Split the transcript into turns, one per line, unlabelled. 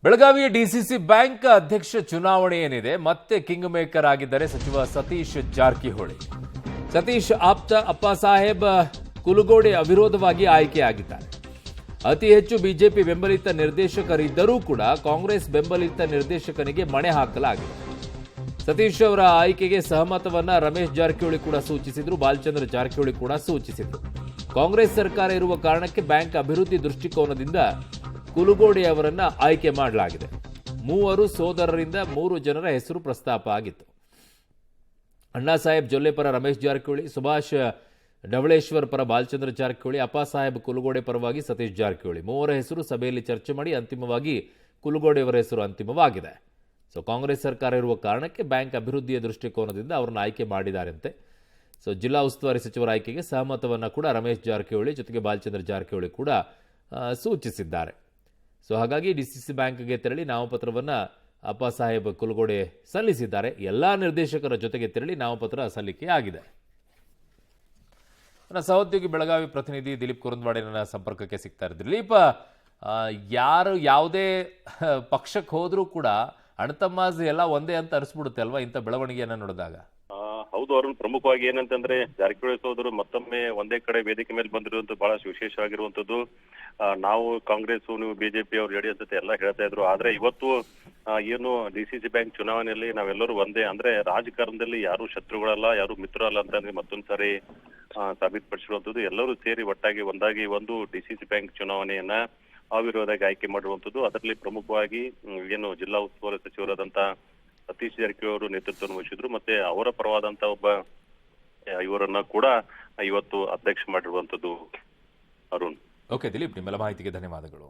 ಬೆಳಗಾವಿಯ DCC bank ಅಧ್ಯಕ್ಷ ಚುನಾವಣೆ ಏನಿದೆ ಮತ್ತೆ ಕಿಂಗ್ ಮೇಕರ್ ಆಗಿದ್ದಾರೆ ಸಚಿವ ಸತೀಶ್ ಜಾರಕಿಹೊಳಿ. ಸತೀಶ್ ಆಪ್ತ ಅಪ್ಪಾಸಾಹೇಬ್ ಕುಲಗೋಡೆ ಅವಿರೋಧವಾಗಿ ಆಯ್ಕೆಯಾಗಿದ್ದಾರೆ. ಅತಿ ಹೆಚ್ಚು ಬಿಜೆಪಿ ಬೆಂಬಲಿತ ನಿರ್ದೇಶಕರಿದ್ದರೂ ಕೂಡ ಕಾಂಗ್ರೆಸ್ ಬೆಂಬಲಿತ ನಿರ್ದೇಶಕನಿಗೆ ಮಣೆ ಹಾಕಲಾಗಿದೆ. ಸತೀಶ್ ಅವರ ಆಯ್ಕೆಗೆ ಸಹಮತವನ್ನ ರಮೇಶ್ ಜಾರಕಿಹೊಳಿ ಕೂಡ ಸೂಚಿಸಿದ್ರು, ಬಾಲಚಂದ್ರ ಜಾರಕಿಹೊಳಿ ಕೂಡ ಸೂಚಿಸಿದ್ರು. ಕಾಂಗ್ರೆಸ್ ಸರ್ಕಾರ ಇರುವ ಕಾರಣಕ್ಕೆ ಬ್ಯಾಂಕ್ ಅಭಿವೃದ್ಧಿ ದೃಷ್ಟಿಕೋನದಿಂದ ಕುಲಗೋಡೆ ಅವರನ್ನ ಆಯ್ಕೆ ಮಾಡಲಾಗಿದೆ. ಮೂವರು ಸೋದರರಿಂದ 3 ಜನರ ಹೆಸರು ಪ್ರಸ್ತಾಪ ಆಗಿತ್ತು. ಅಣ್ಣಾಸಾಹೇಬ್ ಜೊಲ್ಲೆ ಪರ ರಮೇಶ್ ಜಾರಕಿಹೊಳಿ, ಸುಭಾಷ್ ಢವಳೇಶ್ವರ್ ಪರ ಬಾಲಚಂದ್ರ ಜಾರಕಿಹೊಳಿ, ಅಪ್ಪಾಸಾಹೇಬ್ ಕುಲಗೋಡೆ ಪರವಾಗಿ ಸತೀಶ್ ಜಾರಕಿಹೊಳಿ. ಮೂವರ ಹೆಸರು ಸಭೆಯಲ್ಲಿ ಚರ್ಚೆ ಮಾಡಿ ಅಂತಿಮವಾಗಿ ಕುಲಗೋಡೆಯವರ ಹೆಸರು ಅಂತಿಮವಾಗಿದೆ. ಸೊ ಕಾಂಗ್ರೆಸ್ ಸರ್ಕಾರ ಇರುವ ಕಾರಣಕ್ಕೆ ಬ್ಯಾಂಕ್ ಅಭಿವೃದ್ಧಿಯ ದೃಷ್ಟಿಕೋನದಿಂದ ಅವರನ್ನು ಆಯ್ಕೆ ಮಾಡಿದ್ದಾರಂತೆ. ಸೊ ಜಿಲ್ಲಾ ಉಸ್ತುವಾರಿ ಸಚಿವರ ಆಯ್ಕೆಗೆ ಸಹಮತವನ್ನು ಕೂಡ ರಮೇಶ್ ಜಾರಕಿಹೊಳಿ ಜೊತೆಗೆ ಬಾಲಚಂದ್ರ ಜಾರಕಿಹೊಳಿ ಕೂಡ ಸೂಚಿಸಿದ್ದಾರೆ. ಸೊ ಹಾಗಾಗಿ ಡಿಸಿಸಿ ಬ್ಯಾಂಕ್ಗೆ ತೆರಳಿ ನಾಮಪತ್ರವನ್ನು ಅಪ್ಪಾಸಾಹೇಬ್ ಕುಲಗೋಡೆ ಸಲ್ಲಿಸಿದ್ದಾರೆ. ಎಲ್ಲಾ ನಿರ್ದೇಶಕರ ಜೊತೆಗೆ ತೆರಳಿ ನಾಮಪತ್ರ ಸಲ್ಲಿಕೆಯಾಗಿದೆ. ನನ್ನ ಸಹೋದ್ಯೋಗಿ ಬೆಳಗಾವಿ ಪ್ರತಿನಿಧಿ ದಿಲೀಪ್ ಕುರುಂದ್ವಾಡೆ ನನ್ನ ಸಂಪರ್ಕಕ್ಕೆ ಸಿಗ್ತಾ ಇದ್ದಾರೆ. ದಿಲೀಪ್, ಯಾರು ಯಾವುದೇ ಪಕ್ಷಕ್ಕೆ ಹೋದ್ರೂ ಕೂಡ ಅಣ್ಣತಮ್ಮ ಎಲ್ಲ ಒಂದೇ ಅಂತ ಅನಿಸ್ಬಿಡುತ್ತೆ ಅಲ್ವಾ ಇಂಥ ಬೆಳವಣಿಗೆಯನ್ನು ನೋಡಿದಾಗ?
ಹೌದು ಅರುಣ್, ಪ್ರಮುಖವಾಗಿ ಏನಂತಂದ್ರೆ ಜಾರಕಿಹೊಳಿ ಸೋದರು ಮತ್ತೊಮ್ಮೆ ಒಂದೇ ಕಡೆ ವೇದಿಕೆ ಮೇಲೆ ಬಂದಿರುವಂತ ಬಹಳ ವಿಶೇಷವಾಗಿರುವಂತದ್ದು. ನಾವು ಕಾಂಗ್ರೆಸ್, ನೀವು ಬಿಜೆಪಿ ಅವ್ರು ಜೆಡಿಎಸ್ ಜೊತೆ ಎಲ್ಲ ಹೇಳ್ತಾ ಇದ್ರು. ಆದ್ರೆ ಇವತ್ತು ಏನು ಡಿಸಿಸಿ ಬ್ಯಾಂಕ್ ಚುನಾವಣೆಯಲ್ಲಿ ನಾವೆಲ್ಲರೂ ಒಂದೇ, ಅಂದ್ರೆ ರಾಜಕಾರಣದಲ್ಲಿ ಯಾರು ಶತ್ರುಗಳಲ್ಲ, ಯಾರು ಮಿತ್ರರಲ್ಲ ಅಂತ ಮತ್ತೊಂದ್ಸಾರಿ ಸಾಬೀತುಪಡಿಸಿರುವಂತದ್ದು. ಎಲ್ಲರೂ ಸೇರಿ ಒಟ್ಟಾಗಿ ಒಂದಾಗಿ ಒಂದು ಡಿಸಿಸಿ ಬ್ಯಾಂಕ್ ಚುನಾವಣೆಯನ್ನ ಅವಿರೋಧವಾಗಿ ಆಯ್ಕೆ ಮಾಡಿರುವಂತದ್ದು. ಅದರಲ್ಲಿ ಪ್ರಮುಖವಾಗಿ ಏನು ಜಿಲ್ಲಾ ಉಸ್ತುವಾರಿ ಸಚಿವರಾದಂತ ಸತೀಶ್ ಜಾರಕಿಹೊಳಿ ಅವರು ನೇತೃತ್ವವನ್ನು ವಹಿಸಿದ್ರು. ಮತ್ತೆ ಅವರ ಪರವಾದಂತ ಒಬ್ಬ ಇವರನ್ನ ಕೂಡ ಇವತ್ತು ಅಧ್ಯಕ್ಷ ಮಾಡಿರುವಂತದ್ದು. ಅರುಣ್.
ಓಕೆ ದಿಲೀಪ್, ನಿಮ್ಮೆಲ್ಲ ಮಾಹಿತಿಗೆ ಧನ್ಯವಾದಗಳು.